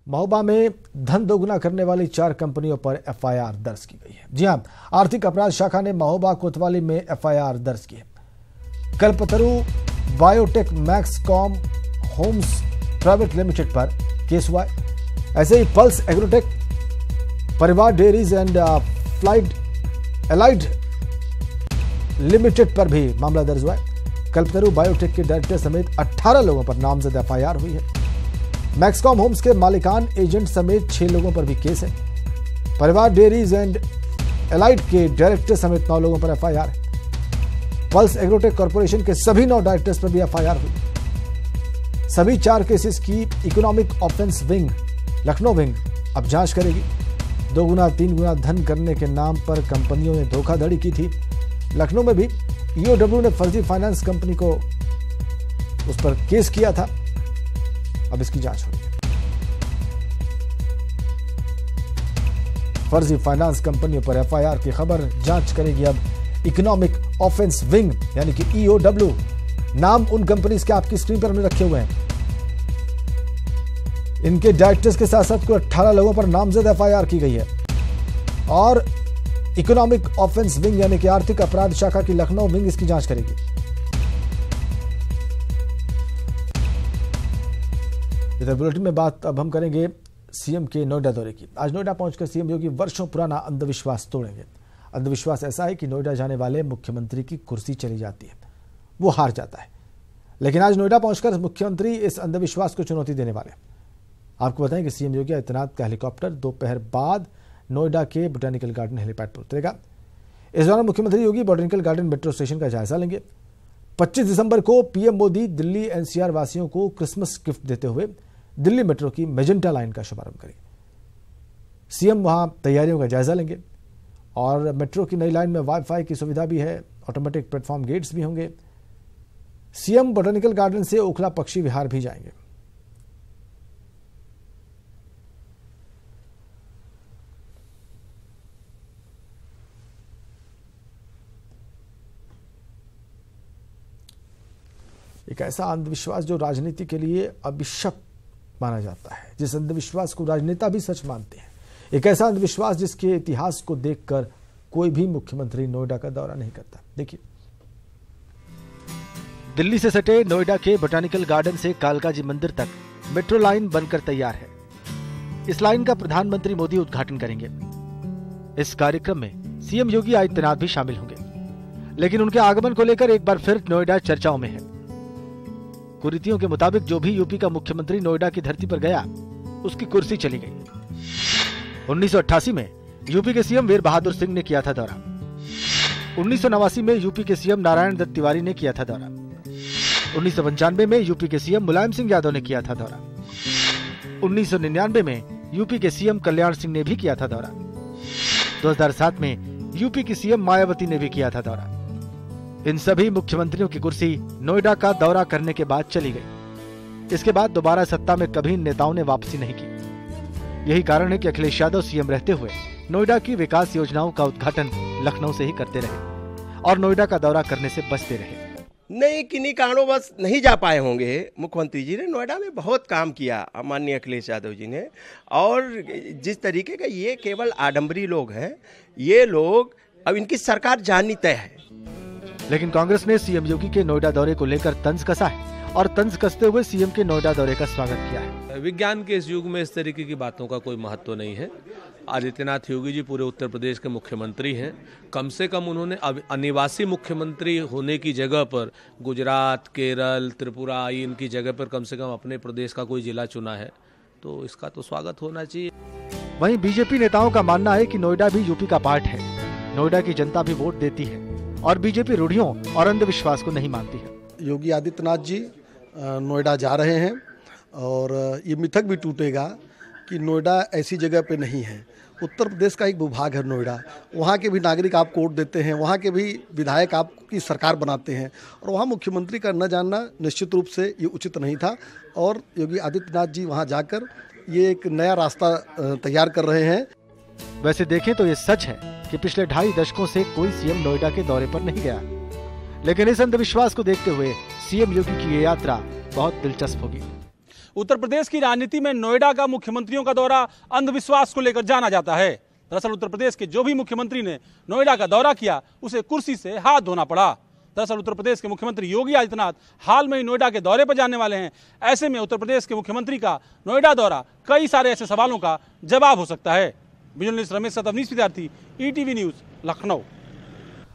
महोबा में धन दोगुना करने वाली 4 कंपनियों पर एफआईआर दर्ज की गई है। जी हां, आर्थिक अपराध शाखा ने महोबा कोतवाली में एफआईआर दर्ज की है। कल्पतरु बायोटेक मैक्सकॉम होम्स प्राइवेट लिमिटेड पर केस हुआ है। ऐसे ही पल्स एग्रोटेक, परिवार dairies and flight allied limited पर भी मामला दर्ज हुआ है। कल्पतरु बायोटेक के डायरेक्टर समेत 18 लोगों पर नामजद एफआईआर हुई है। मैक्सकॉम होम्स के मालिकान एजेंट समेत 6 लोगों पर भी केस है। परिवार डेयरीज एंड एलाइड के डायरेक्टर समेत 9 लोगों पर एफआईआर है। पल्स एग्रोटेक कॉर्पोरेशन के सभी 9 डायरेक्टर्स पर भी एफआईआर हुई। सभी 4 केसेस की economic offence wing Lucknow wing अब जांच करेगी। 2 गुना 3 गुना धन करने के नाम पर कंपनियों ने धोखाधड़ी की थी। लखनऊ में भी ईओडब्ल्यू ने फर्जी फाइनेंस कंपनी को उस पर केस किया था। अब इसकी जांच होगी। फर्जी फाइनेंस कंपनियों पर एफआईआर की खबर जांच करेगी अब इकोनॉमिक ऑफेंस विंग यानी कि ईओडब्ल्यू। नाम उन कंपनीज के आपकी स्क्रीन पर हमने रखे हुए हैं। इनके डायरेक्टर्स के साथ साथ कुल 18 लोगों पर नामजद एफआईआर की गई है। और इकोनॉमिक ऑफेंस विंग यानी कि आर्थिक अपराध शाखा की लखनऊ विंग इसकी जांच करेगी। इधर बुलेटिन में बात अब हम करेंगे सीएम के नोएडा दौरे की। आज नोएडा पहुंचकर सीएम योगी वर्षों पुराना अंधविश्वास तोड़ेंगे। अंधविश्वास ऐसा है कि नोएडा जाने वाले मुख्यमंत्री की कुर्सी चली जाती है, वो हार जाता है। लेकिन आज नोएडा पहुंचकर मुख्यमंत्री इस अंधविश्वास को चुनौती देने वाले। आपको बताएं कि सीएम योगी आदित्यनाथ का हेलीकॉप्टर दोपहर बाद नोएडा के बोटेनिकल गार्डन हेलीपैड पर उतरेगा। इस दौरान मुख्यमंत्री योगी बोटेनिकल गार्डन मेट्रो स्टेशन का जायजा लेंगे। 25 दिसंबर को पीएम मोदी दिल्ली एनसीआर वासियों को क्रिसमस गिफ्ट देते हुए दिल्ली मेट्रो की मेजेंटा लाइन का शुभारंभ करेंगे। सीएम वहां तैयारियों का जायजा लेंगे और मेट्रो की नई लाइन में वाईफाई की सुविधा भी है, ऑटोमेटिक प्लेटफॉर्म गेट्स भी होंगे। सीएम बोटेनिकल गार्डन से ओखला पक्षी विहार भी जाएंगे। एक ऐसा अंधविश्वास जो राजनीति के लिए अभिशप्त माना जाता है, जिस अंधविश्वास को राजनेता भी सच मानते हैं। एक ऐसा अंधविश्वास जिसके इतिहास को देखकर कोई भी मुख्यमंत्री नोएडा का दौरा नहीं करता। देखिए, दिल्ली से सटे नोएडा के बोटेनिकल गार्डन से कालकाजी मंदिर तक मेट्रो लाइन बनकर तैयार है। इस लाइन का प्रधानमंत्री मोदी उद्घाटन करेंगे। इस कार्यक्रम में सीएम योगी आदित्यनाथ भी शामिल होंगे। लेकिन उनके आगमन को लेकर एक बार फिर नोएडा चर्चाओं में है। कुरीतियों के मुताबिक जो भी यूपी का मुख्यमंत्री नोएडा की धरती पर गया, उसकी कुर्सी चली गई। 1988 में यूपी के सीएम वीर बहादुर सिंह ने किया था दौरा। 1989 में यूपी के सीएम नारायण दत्त तिवारी ने किया था दौरा। 1995 में यूपी के सीएम मुलायम सिंह यादव ने किया था दौरा। 1999 में यूपी के सीएम कल्याण सिंह ने भी किया था दौरा। 2007 में यूपी की सीएम मायावती ने भी किया था दौरा। इन सभी मुख्यमंत्रियों की कुर्सी नोएडा का दौरा करने के बाद चली गई। इसके बाद दोबारा सत्ता में कभी इन नेताओं ने वापसी नहीं की। यही कारण है कि अखिलेश यादव सीएम रहते हुए नोएडा की विकास योजनाओं का उद्घाटन लखनऊ से ही करते रहे और नोएडा का दौरा करने से बचते रहे। नहीं, किन्हीं कारणों बस नहीं जा पाए होंगे। मुख्यमंत्री जी ने नोएडा में बहुत काम किया, माननीय अखिलेश यादव जी ने। और जिस तरीके का ये केवल आडंबरी लोग हैं, ये लोग अब इनकी सरकार जानी तय है। लेकिन कांग्रेस ने सीएम योगी के नोएडा दौरे को लेकर तंज कसा है और तंज कसते हुए सीएम के नोएडा दौरे का स्वागत किया है। विज्ञान के इस युग में इस तरीके की बातों का कोई महत्व नहीं है। आदित्यनाथ योगी जी पूरे उत्तर प्रदेश के मुख्यमंत्री हैं। कम से कम उन्होंने अनिवासी मुख्यमंत्री होने की जगह पर गुजरात, केरल, त्रिपुरा इनकी जगह पर कम से कम अपने प्रदेश का कोई जिला चुना है, तो इसका तो स्वागत होना चाहिए। वहीं बीजेपी नेताओं का मानना है कि नोएडा भी यूपी का पार्ट है। नोएडा की जनता भी वोट देती है और बीजेपी रूढ़ियों और अंधविश्वास को नहीं मानती है। योगी आदित्यनाथ जी नोएडा जा रहे हैं और ये मिथक भी टूटेगा कि नोएडा ऐसी जगह पे नहीं है। उत्तर प्रदेश का एक भूभाग है नोएडा। वहाँ के भी नागरिक आपको वोट देते हैं, वहाँ के भी विधायक आपकी सरकार बनाते हैं और वहाँ मुख्यमंत्री का न जानना निश्चित रूप से ये उचित नहीं था। और योगी आदित्यनाथ जी वहाँ जाकर ये एक नया रास्ता तैयार कर रहे हैं। वैसे देखें तो ये सच है कि पिछले 2.5 दशकों से कोई सीएम नोएडा के दौरे पर नहीं गया। लेकिन इस अंधविश्वास को देखते हुए सीएम योगी की ये यात्रा बहुत दिलचस्प होगी। उत्तर प्रदेश की राजनीति में नोएडा का मुख्यमंत्रियों का दौरा अंधविश्वास को लेकर जाना जाता है। दरअसल उत्तर प्रदेश के जो भी मुख्यमंत्री ने नोएडा का दौरा किया उसे कुर्सी से हाथ धोना पड़ा। दरअसल उत्तर प्रदेश के मुख्यमंत्री योगी आदित्यनाथ हाल में ही नोएडा के दौरे पर जाने वाले हैं। ऐसे में उत्तर प्रदेश के मुख्यमंत्री का नोएडा दौरा कई सारे ऐसे सवालों का जवाब हो सकता है। जर्नलिस्ट रमेश सतवनीश विद्यार्थी, ETV न्यूज, लखनऊ।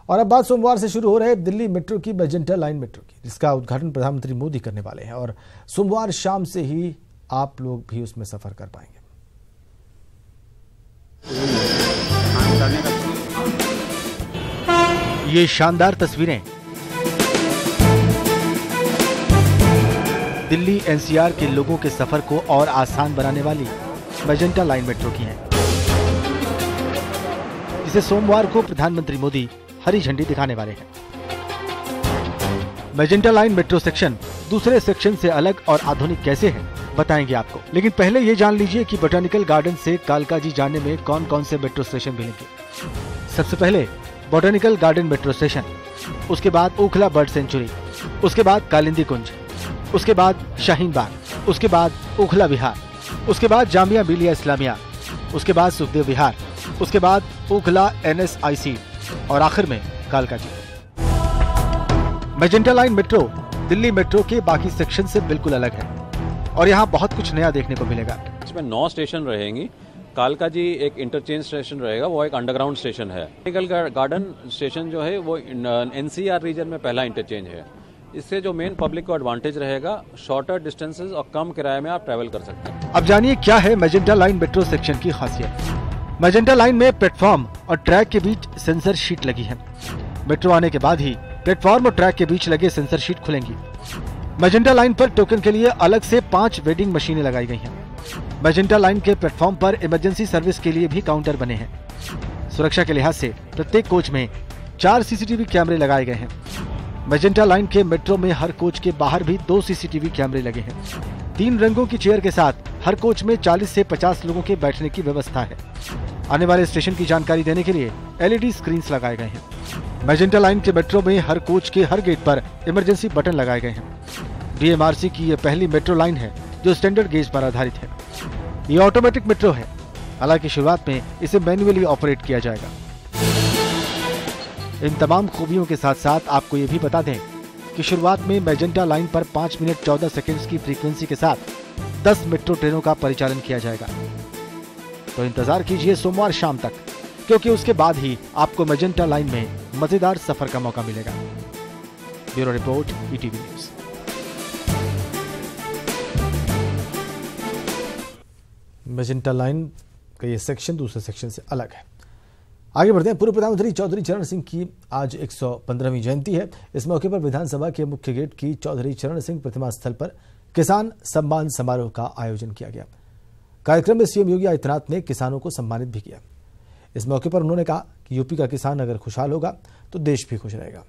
और अब बात सोमवार से शुरू हो रहे दिल्ली मेट्रो की मैजेंटा लाइन मेट्रो की, जिसका उद्घाटन प्रधानमंत्री मोदी करने वाले हैं और सोमवार शाम से ही आप लोग भी उसमें सफर कर पाएंगे। ये शानदार तस्वीरें दिल्ली NCR के लोगों के सफर को और आसान बनाने वाली मैजेंटा लाइन मेट्रो की हैं, जिसे सोमवार को प्रधानमंत्री मोदी हरी झंडी दिखाने वाले हैं। मैजेंटा लाइन मेट्रो सेक्शन दूसरे सेक्शन से अलग और आधुनिक कैसे है बताएंगे आपको, लेकिन पहले ये जान लीजिए कि बोटेनिकल गार्डन से कालकाजी जाने में कौन कौन से मेट्रो स्टेशन मिलेंगे। सबसे पहले बोटेनिकल गार्डन मेट्रो स्टेशन, उसके बाद ओखला बर्ड सेंचुरी, उसके बाद कालिंदी कुंज, उसके बाद शाहीन बाग, उसके बाद ओखला विहार, उसके बाद जामिया मिलिया इस्लामिया, उसके बाद सुखदेव विहार, उसके बाद ओखला NSIC और आखिर में Kalkaji. Magenta line metro Delhi metro के बाकी सेक्शन से बिल्कुल अलग है और यहाँ बहुत कुछ नया देखने को मिलेगा। इसमें 9 स्टेशन रहेंगी। कालकाजी एक इंटरचेंज स्टेशन रहेगा, वो एक अंडरग्राउंड स्टेशन है। बोटेनिकल गार्डन स्टेशन जो है वो NCR रीजन में पहला इंटरचेंज है। इससे जो मेन पब्लिक को एडवांटेज रहेगा, शॉर्टर डिस्टेंसेस और कम किराए में आप ट्रैवल कर सकते हैं। अब जानिए क्या है मैजेंटा लाइन मेट्रो सेक्शन की खासियत। मैजेंटा लाइन में प्लेटफॉर्म और ट्रैक के बीच सेंसर शीट लगी है। मेट्रो आने के बाद ही प्लेटफॉर्म और ट्रैक के बीच लगे सेंसर शीट खुलेंगी। मैजेंटा लाइन पर टोकन के लिए अलग से 5 वेडिंग मशीनें लगाई गई हैं। मैजेंटा लाइन के प्लेटफॉर्म पर इमरजेंसी सर्विस के लिए भी काउंटर बने हैं। सुरक्षा के लिहाज से प्रत्येक कोच में 4 CCTV कैमरे लगाए गए हैं। मैजेंटा लाइन के मेट्रो में हर कोच के बाहर भी 2 CCTV कैमरे लगे हैं। 3 रंगों की चेयर के साथ हर कोच में 40 से 50 लोगों के बैठने की व्यवस्था है। आने वाले स्टेशन की जानकारी देने के लिए LED स्क्रीन्स लगाए गए हैं। मैजेंटा लाइन के मेट्रो में हर कोच के हर गेट पर इमरजेंसी बटन लगाए गए हैं। DMRC की ये पहली मेट्रो लाइन है जो स्टैंडर्ड गेज पर आधारित है। ये ऑटोमेटिक मेट्रो है, हालांकि शुरुआत में इसे मैन्युअली ऑपरेट किया जाएगा। इन तमाम खूबियों के साथ साथ आपको ये भी बता दें कि शुरुआत में मैजेंटा लाइन पर 5 मिनट 14 सेकंड्स की फ्रीक्वेंसी के साथ 10 मेट्रो ट्रेनों का परिचालन किया जाएगा। तो इंतजार कीजिए सोमवार शाम तक, क्योंकि उसके बाद ही आपको मैजेंटा लाइन में मजेदार सफर का मौका मिलेगा। Bureau report, ETV news. Magenta line का ये सेक्शन दूसरे सेक्शन से अलग है। आगे बढ़ते हैं। पूर्व प्रधानमंत्री चौधरी चरण सिंह की आज 115वीं जयंती है। इस मौके पर विधानसभा के मुख्य गेट की चौधरी चरण सिंह प्रतिमा स्थल पर किसान सम्मान समारोह का आयोजन किया गया। कार्यक्रम में CM योगी आदित्यनाथ ने किसानों को सम्मानित भी किया। इस मौके पर उन्होंने कहा कि यूपी का किसान अगर खुशहाल होगा तो देश भी खुश रहेगा।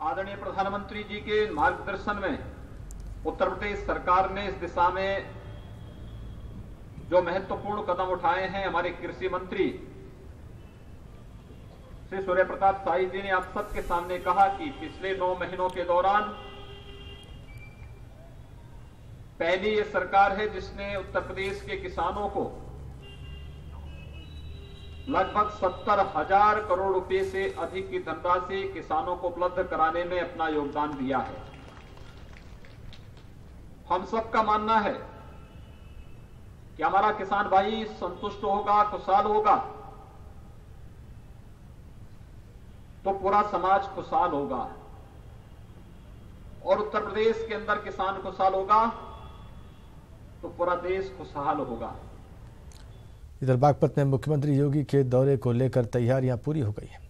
आदरणीय प्रधानमंत्री जी के मार्गदर्शन में उत्तर प्रदेश सरकार ने इस दिशा में जो महत्वपूर्ण कदम उठाए हैं, हमारे कृषि मंत्री श्री सूर्य प्रताप शाही जी ने आप सबके सामने कहा कि पिछले 9 महीनों के दौरान पहली ये सरकार है जिसने उत्तर प्रदेश के किसानों को लगभग 70,000 करोड़ रुपए से अधिक की धनराशि किसानों को उपलब्ध कराने में अपना योगदान दिया है। हम सबका मानना है कि हमारा किसान भाई संतुष्ट होगा, खुशहाल होगा तो पूरा समाज खुशहाल होगा, और उत्तर प्रदेश के अंदर किसान खुशहाल होगा तो पूरा देश खुशहाल होगा। इधर बागपत में मुख्यमंत्री योगी के दौरे को लेकर तैयारियां पूरी हो गई है।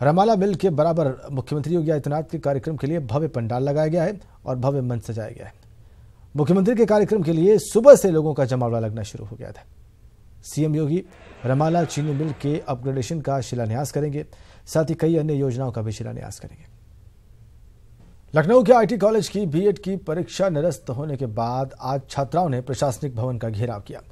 रमाला मिल के बराबर मुख्यमंत्री योगी आदित्यनाथ के कार्यक्रम के लिए भव्य पंडाल लगाया गया है और भव्य मंच सजाया गया है। मुख्यमंत्री के कार्यक्रम के लिए सुबह से लोगों का जमावड़ा लगना शुरू हो गया था। CM योगी रमाला चीनी मिल के अपग्रेडेशन का शिलान्यास करेंगे, साथ ही कई अन्य योजनाओं का भी शिलान्यास करेंगे। लखनऊ के IT कॉलेज की B.Ed की परीक्षा निरस्त होने के बाद आज छात्राओं ने प्रशासनिक भवन का घेराव किया।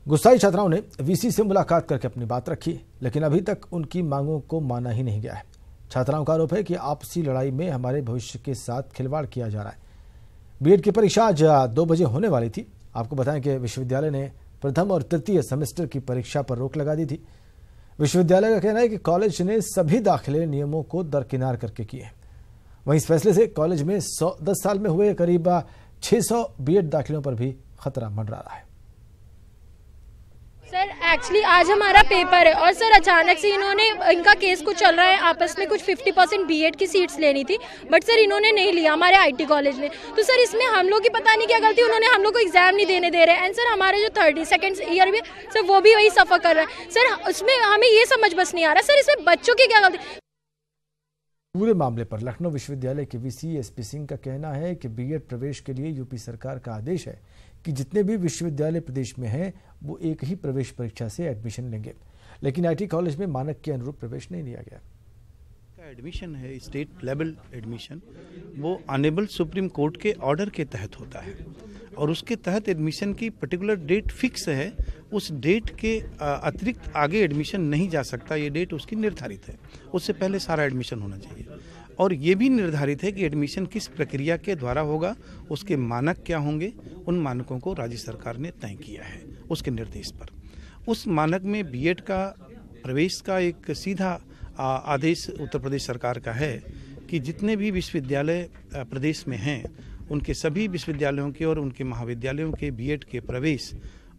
गुस्साई छात्राओं ने VC से मुलाकात करके अपनी बात रखी, लेकिन अभी तक उनकी मांगों को माना ही नहीं गया है। छात्राओं का आरोप है कि आपसी लड़ाई में हमारे भविष्य के साथ खिलवाड़ किया जा रहा है। बीएड की परीक्षा आज 2 बजे होने वाली थी। आपको बताएं कि विश्वविद्यालय ने प्रथम और तृतीय सेमेस्टर की परीक्षा पर रोक लगा दी थी। विश्वविद्यालय का कहना है कि कॉलेज ने सभी दाखिले नियमों को दरकिनार करके किए हैं। वहीं इस फैसले से कॉलेज में 10 साल में हुए करीब 600 बीएड दाखिलों पर भी खतरा मंडरा रहा है। सर एक्चुअली आज हमारा पेपर है और सर अचानक से इनका केस कुछ चल रहा है आपस में, कुछ 50% बीएड की सीट्स लेनी थी बट सर इन्होंने नहीं लिया हमारे आईटी कॉलेज ने। तो सर इसमें हम लोग की पता नहीं क्या गलती, उन्होंने हम लोग को एग्जाम नहीं देने दे रहे एंड सर हमारे जो 32nd ईयर में सर वो भी वही सफ़र कर रहा है। सर उसमें हमें ये समझ बस नहीं आ रहा सर इसमें बच्चों की क्या गलती। पूरे मामले पर लखनऊ विश्वविद्यालय के वीसी एसपी सिंह का कहना है कि बीएड प्रवेश के लिए यूपी सरकार का आदेश है कि जितने भी विश्वविद्यालय प्रदेश में हैं वो एक ही प्रवेश परीक्षा से एडमिशन लेंगे, लेकिन आईटी कॉलेज में मानक के अनुरूप प्रवेश नहीं लिया गया। एडमिशन है स्टेट लेवल एडमिशन, वो ऑनरेबल सुप्रीम कोर्ट के ऑर्डर के तहत होता है और उसके तहत एडमिशन की पर्टिकुलर डेट फिक्स है। उस डेट के अतिरिक्त आगे एडमिशन नहीं जा सकता, ये डेट उसकी निर्धारित है। उससे पहले सारा एडमिशन होना चाहिए और ये भी निर्धारित है कि एडमिशन किस प्रक्रिया के द्वारा होगा, उसके मानक क्या होंगे। उन मानकों को राज्य सरकार ने तय किया है उसके निर्देश पर। उस मानक में बीएड का प्रवेश का एक सीधा आदेश उत्तर प्रदेश सरकार का है कि जितने भी विश्वविद्यालय प्रदेश में हैं उनके सभी विश्वविद्यालयों के और उनके महाविद्यालयों के बीएड के प्रवेश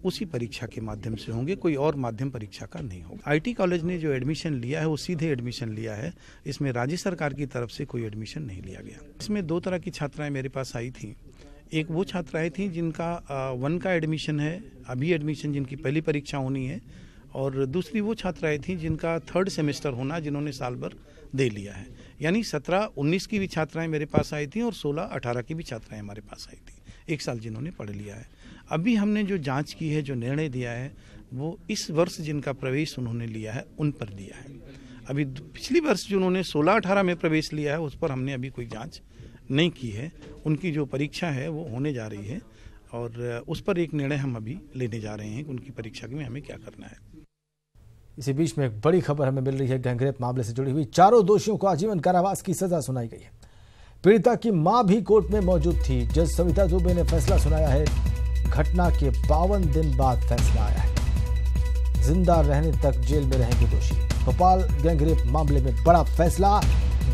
उसी परीक्षा के माध्यम से होंगे, कोई और माध्यम परीक्षा का नहीं होगा। आईटी कॉलेज ने जो एडमिशन लिया है वो सीधे एडमिशन लिया है, इसमें राज्य सरकार की तरफ से कोई एडमिशन नहीं लिया गया। इसमें 2 तरह की छात्राएं मेरे पास आई थी। एक वो छात्राएं थी जिनका 1 का एडमिशन है, अभी एडमिशन जिनकी पहली परीक्षा होनी है, और दूसरी वो छात्राएं थी जिनका 3rd सेमेस्टर होना, जिन्होंने साल भर दे लिया है। यानी 17-19 की भी छात्राएं मेरे पास आई थी और 16-18 की भी छात्राएं हमारे पास आई थी, 1 साल जिन्होंने पढ़ लिया है। अभी हमने जो जांच की है, जो निर्णय दिया है, वो इस वर्ष जिनका प्रवेश उन्होंने लिया है उन पर दिया है। अभी पिछली वर्ष जो उन्होंने 16-18 में प्रवेश लिया है उस पर हमने अभी कोई जांच नहीं की है। उनकी जो परीक्षा है वो होने जा रही है और उस पर एक निर्णय हम अभी लेने जा रहे हैं कि उनकी परीक्षा में हमें क्या करना है। इसी बीच में एक बड़ी खबर हमें मिल रही है। गैंगरेप मामले से जुड़ी हुई 4 दोषियों को आजीवन कारावास की सजा सुनाई गई है। पीड़िता की मां भी कोर्ट में मौजूद थी। जज सविता दुबे ने फैसला सुनाया है। घटना के 52 दिन बाद फैसला आया है। जिंदा रहने तक जेल में रहेंगे दोषी। भोपाल गैंगरेप मामले में बड़ा फैसला।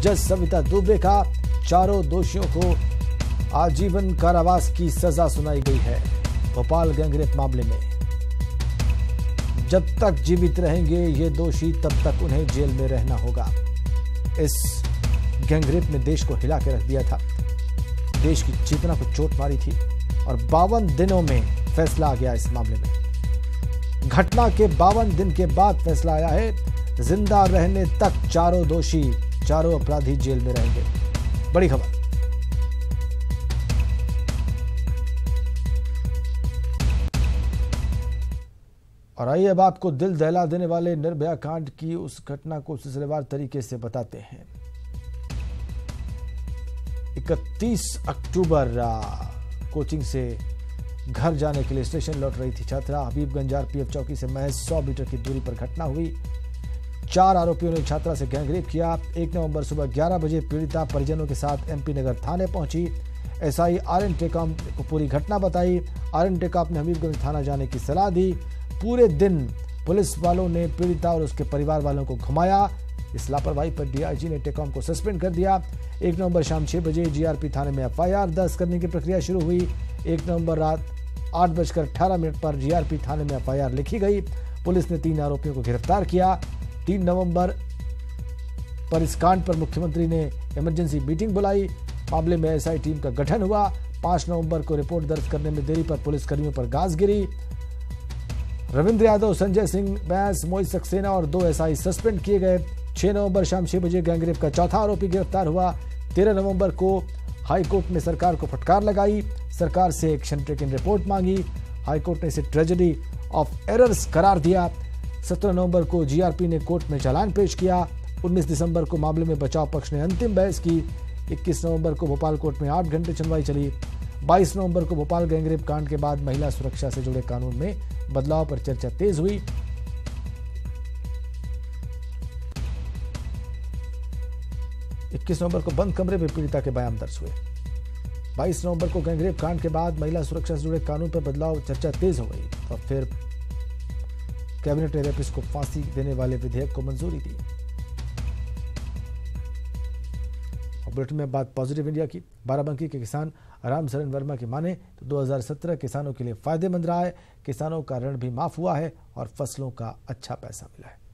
जज सविता दुबे का 4 दोषियों को आजीवन कारावास की सजा सुनाई गई है। भोपाल गैंगरेप मामले में जब तक जीवित रहेंगे ये दोषी तब तक उन्हें जेल में रहना होगा। इस गैंगरेप ने देश को हिला के रख दिया था, देश की चेतना को चोट मारी थी और 52 दिनों में फैसला आ गया इस मामले में। घटना के 52 दिन के बाद फैसला आया है। जिंदा रहने तक 4 दोषी, 4 अपराधी जेल में रहेंगे। बड़ी खबर। और आइए अब आपको दिल दहला देने वाले निर्भया कांड की उस घटना को सिलसिलेवार तरीके से बताते हैं। 31 अक्टूबर कोचिंग से घर जाने के लिए स्टेशन लौट रही थी छात्रा। हबीबगंज आरपीएफ चौकी से महज 100 मीटर की दूरी पर घटना हुई। 4 आरोपियों ने छात्रा से गैंगरेप किया। 1 नवंबर सुबह 11 बजे पीड़िता परिजनों के साथ एमपी नगर थाने पहुंची। एसआई आरएन टेकॉम को पूरी घटना बताई। आरएन टेकॉम ने हबीबगंज थाना जाने की सलाह दी। पूरे दिन पुलिस वालों ने पीड़िता और उसके परिवार वालों को घुमाया। इस लापरवाही पर डीआईजी ने टेकॉम को सस्पेंड कर दिया। 1 नवंबर शाम 6 बजे जीआरपी थाने में एफआईआर दर्ज करने की प्रक्रिया शुरू हुई। 1 नवंबर रात 8:18 पर जीआरपी थाने में एफआईआर लिखी गई। पुलिस ने 3 आरोपियों को गिरफ्तार किया। 3 नवंबर पर इस कांड पर मुख्यमंत्री ने इमरजेंसी मीटिंग बुलाई। मामले में एसआई टीम का गठन हुआ। 5 नवंबर को रिपोर्ट दर्ज करने में देरी पर पुलिसकर्मियों पर गाज गिरी। रविंद्र यादव, संजय सिंह बैस, मोहित सक्सेना और 2 एसआई सस्पेंड किए गए। 6 नवंबर शाम 6 बजे गैंगरेप का 4था आरोपी गिरफ्तार हुआ। 13 नवंबर को हाईकोर्ट ने सरकार को फटकार लगाई। सरकार से एक्शन टेकन रिपोर्ट मांगी। हाईकोर्ट ने इसे ट्रेजेडी ऑफ एरर्स करार दिया। 17 नवंबर को जीआरपी ने कोर्ट में चालान पेश किया। 19 दिसंबर को मामले में बचाव पक्ष ने अंतिम बहस की। 21 नवंबर को भोपाल कोर्ट में 8 घंटे सुनवाई चली। 22 नवंबर को भोपाल गैंगरेप कांड के बाद महिला सुरक्षा से जुड़े कानून में बदलाव पर चर्चा तेज हुई। 21 नवंबर को बंद कमरे में पीड़िता के बयान दर्ज हुए। 22 नवंबर को गैंगरेप कांड के बाद महिला सुरक्षा से जुड़े कानून पर बदलाव, चर्चा तेज हो गई और फिर कैबिनेट ने रेपिस्ट को फांसी देने वाले विधेयक को मंजूरी दी। और बुलेटिन में बात पॉजिटिव इंडिया की। बाराबंकी के किसान राम शरण वर्मा की माने तो 2017 किसानों के लिए फायदेमंद रहा है। किसानों का ऋण भी माफ हुआ है और फसलों का अच्छा पैसा मिला है।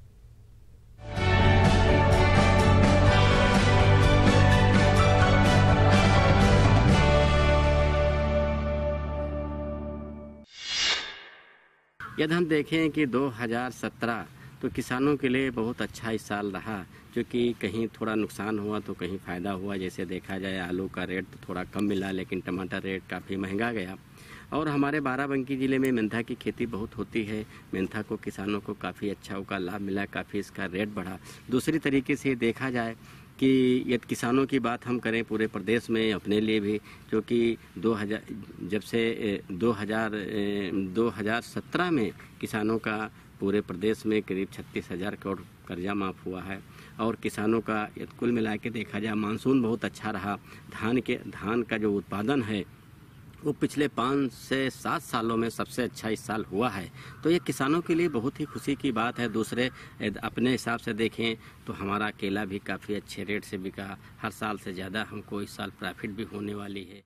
यदि हम देखें कि 2017 तो किसानों के लिए बहुत अच्छा इस साल रहा, क्योंकि कहीं थोड़ा नुकसान हुआ तो कहीं फ़ायदा हुआ। जैसे देखा जाए आलू का रेट तो थोड़ा कम मिला, लेकिन टमाटर रेट काफ़ी महंगा गया। और हमारे बाराबंकी ज़िले में मेंथा की खेती बहुत होती है। मेंथा को किसानों को काफ़ी अच्छा उसका लाभ मिला, काफ़ी इसका रेट बढ़ा। दूसरी तरीके से देखा जाए कि यदि किसानों की बात हम करें पूरे प्रदेश में अपने लिए भी, क्योंकि 2017 में किसानों का पूरे प्रदेश में करीब 36,000 करोड़ कर्जा माफ़ हुआ है। और किसानों का यदि कुल मिला के देखा जाए मानसून बहुत अच्छा रहा। धान का जो उत्पादन है वो पिछले 5 से 7 सालों में सबसे अच्छा इस साल हुआ है। तो ये किसानों के लिए बहुत ही खुशी की बात है। दूसरे अपने हिसाब से देखें तो हमारा केला भी काफ़ी अच्छे रेट से बिका। हर साल से ज़्यादा हमको इस साल प्रॉफिट भी होने वाली है।